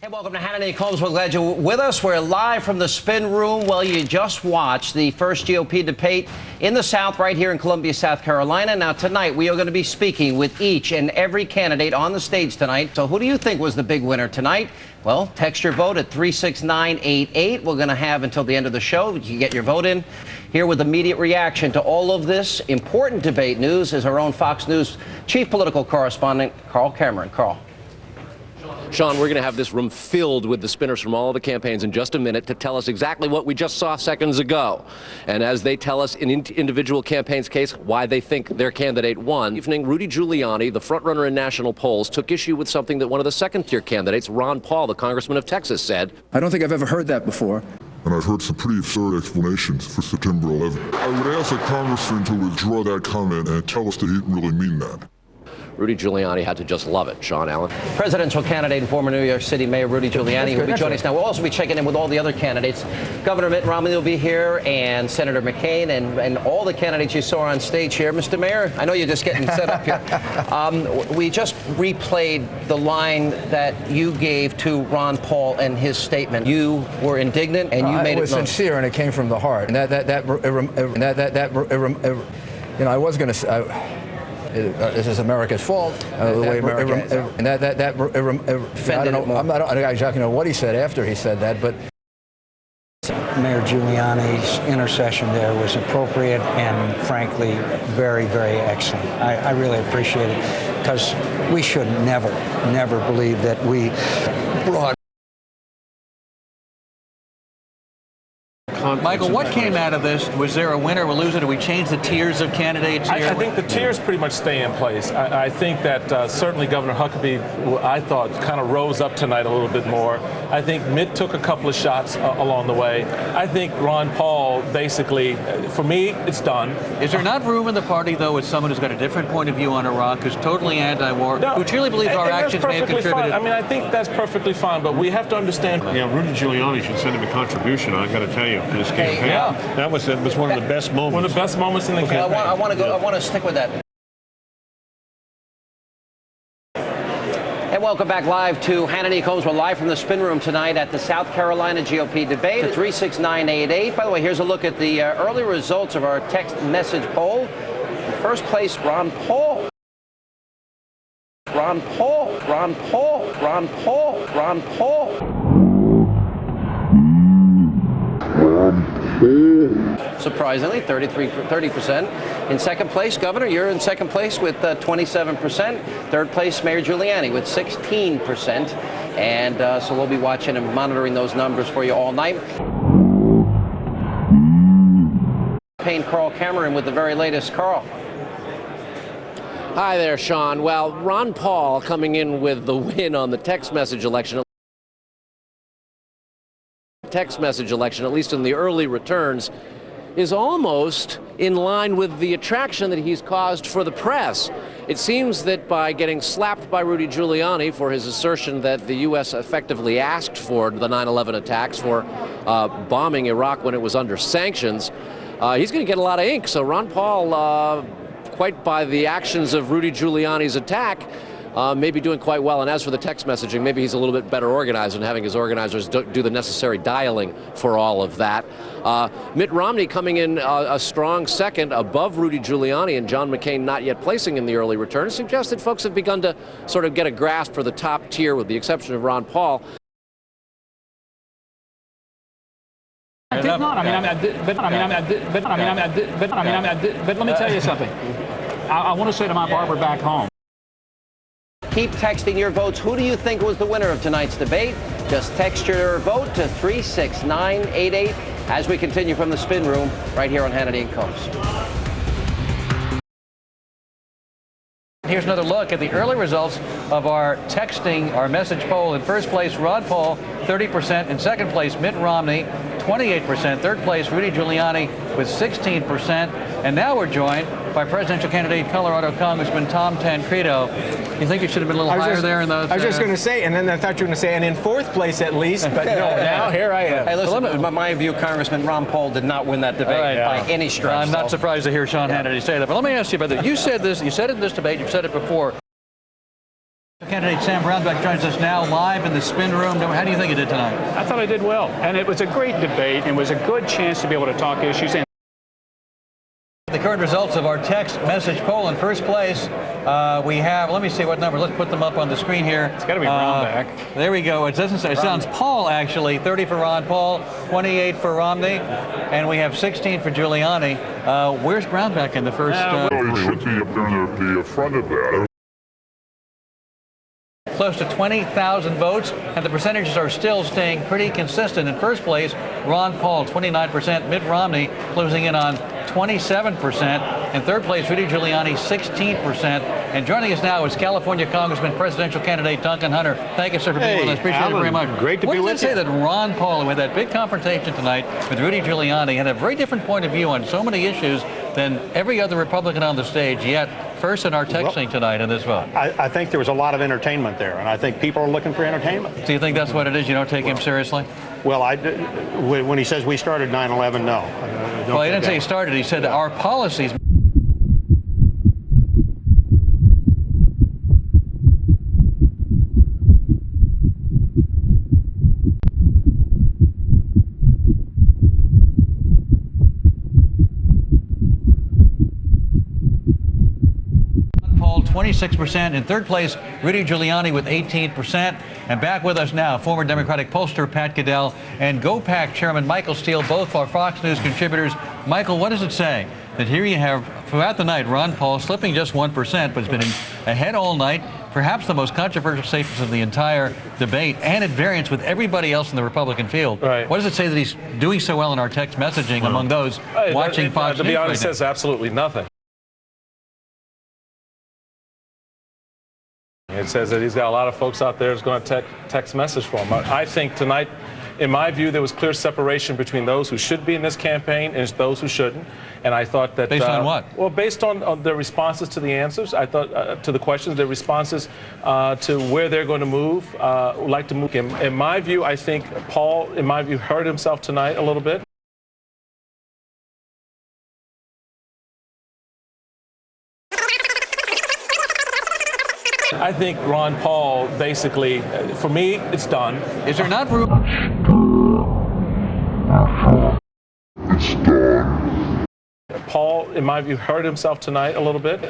Hey, welcome to Hannity Combs. We're glad you're with us. We're live from the spin room. Well, you just watched the first GOP debate in the South right here in Columbia, South Carolina. Now, tonight, we are going to be speaking with each and every candidate on the stage tonight. So who do you think was the big winner tonight? Well, text your vote at 36988. We're going to have until the end of the show. You can get your vote in. Here with immediate reaction to all of this important debate news is our own Fox News chief political correspondent, Carl Cameron. Carl. Sean, we're going to have this room filled with the spinners from all of the campaigns in just a minute to tell us exactly what we just saw seconds ago. And as they tell us in individual campaigns' case why they think their candidate won. Evening, Rudy Giuliani, the frontrunner in national polls, took issue with something that one of the second-tier candidates, Ron Paul, the congressman of Texas, said. I don't think I've ever heard that before. And I've heard some pretty absurd explanations for September 11th. I would ask the congressman to withdraw that comment and tell us that he didn't really mean that. Rudy Giuliani had to just love it. Sean Allen. Presidential candidate and former New York City Mayor Rudy Giuliani will be joining us now. We'll also be checking in with all the other candidates. Governor Mitt Romney will be here, and Senator McCain, and all the candidates you saw on stage here. Mr. Mayor, I know you're just getting set up here. We just replayed the line that you gave to Ron Paul and his statement. You were indignant, and you made it was sincere, and it came from the heart. And I was going to say. This is America's fault. The way America is. And I don't know. I don't exactly know what he said after he said that, but Mayor Giuliani's intercession there was appropriate and, frankly, very, very excellent. I really appreciate it because we should never believe that we brought. Michael, what came out of this? Was there a winner or loser? Did we change the tiers of candidates here? I think the tiers pretty much stay in place. I think that certainly Governor Huckabee, I thought, kind of rose up tonight a little bit more. I think Mitt took a couple of shots along the way. I think Ron Paul, basically, for me, it's done. Is there not room in the party, though, with someone who's got a different point of view on Iraq, who's totally anti-war, who truly believes our actions may have contributed? Fine. I mean, I think that's perfectly fine, but we have to understand. Yeah, Rudy Giuliani should send him a contribution, I've got to tell you, for this campaign. Yeah. That was one of the best moments. One of the best moments in the campaign. I want to stick with that. And welcome back live to Hannity Combs. We're live from the spin room tonight at the South Carolina GOP debate at 36988. By the way, here's a look at the early results of our text message poll. In first place, Ron Paul. Ron Paul. Ron Paul. Ron Paul. Ron Paul. Surprisingly, 30%. In second place, Governor, you're in second place with 27%. Third place, Mayor Giuliani with 16%. And so we'll be watching and monitoring those numbers for you all night. Carl Cameron with the very latest. Carl. Hi there, Sean. Well, Ron Paul coming in with the win on the text message election. At least in the early returns, is almost in line with the attraction that he's caused for the press. It seems that by getting slapped by Rudy Giuliani for his assertion that the U.S. effectively asked for the 9/11 attacks, for bombing Iraq when it was under sanctions, he's going to get a lot of ink. So Ron Paul, quite by the actions of Rudy Giuliani's attack, may be doing quite well. And as for the text messaging, maybe he's a little bit better organized and having his organizers do the necessary dialing for all of that. Mitt Romney coming in a strong second above Rudy Giuliani, and John McCain not yet placing in the early return, suggests that folks have begun to sort of get a grasp for the top tier, with the exception of Ron Paul. I did not. But let me tell you something. I want to say to my barber back home. Keep texting your votes. Who do you think was the winner of tonight's debate? Just text your vote to 36988 as we continue from the spin room right here on Hannity and Combs. Here's another look at the early results of our texting, our message poll. In first place, Ron Paul, 30%. In second place, Mitt Romney, 28%. Third place, Rudy Giuliani with 16%. And now we're joined by presidential candidate Colorado Congressman Tom Tancredo. You think you should have been a little higher there in those? I was just going to say, and then I thought you were going to say, and in fourth place at least, but no, now here I am. Hey, listen, in my view, Congressman Ron Paul did not win that debate by any stretch. I'm not surprised to hear Sean Hannity say that. But let me ask you about that. You said this. You said it in this debate. You've said it before. Candidate Sam Brownback joins us now live in the spin room. How do you think he did tonight? I thought I did well, and it was a great debate, and it was a good chance to be able to talk issues. And the current results of our text message poll in first place, we have, let me see what number, let's put them up on the screen here. It's got to be Brownback. There we go. It doesn't say, it sounds Paul actually, 30 for Ron Paul, 28 for Romney, and we have 16 for Giuliani. Where's Brownback in the first? Well, he should be up there in the front of that. Close to 20,000 votes, and the percentages are still staying pretty consistent. In first place, Ron Paul, 29%, Mitt Romney closing in on 27%. In third place, Rudy Giuliani, 16%. And joining us now is California Congressman presidential candidate Duncan Hunter. Thank you, sir, for being with us. Appreciate it very much. Great to be with you. What does it say that Ron Paul, with that big confrontation tonight with Rudy Giuliani, had a very different point of view on so many issues than every other Republican on the stage, yet first in our texting tonight in this vote? I think there was a lot of entertainment there, and I think people are looking for entertainment. Do you think that's what it is? You don't take him seriously? Well, when he says we started 9/11, no. Well, he didn't say he started. He said our policies. Paul, 26%. In third place, Rudy Giuliani with 18%. And back with us now, former Democratic pollster Pat Goodell and GOPAC Chairman Michael Steele, both our Fox News contributors. Michael, what does it say? That here you have, throughout the night, Ron Paul slipping just 1%, but has been ahead all night, perhaps the most controversial statements of the entire debate, and at variance with everybody else in the Republican field. Right. What does it say that he's doing so well in our text messaging among those watching Fox News? To be honest, right it says absolutely nothing. It says that he's got a lot of folks out there who's going to text message for him. I think tonight, in my view, there was clear separation between those who should be in this campaign and those who shouldn't. And I thought that... Based on what? Well, based on their responses to the answers. I thought, to the questions, their responses to where they're going to move, like to move. In my view, I think Paul, in my view, hurt himself tonight a little bit. I think Ron Paul, basically, for me, it's done. Is there not room? It's done. Paul, in my view, hurt himself tonight a little bit.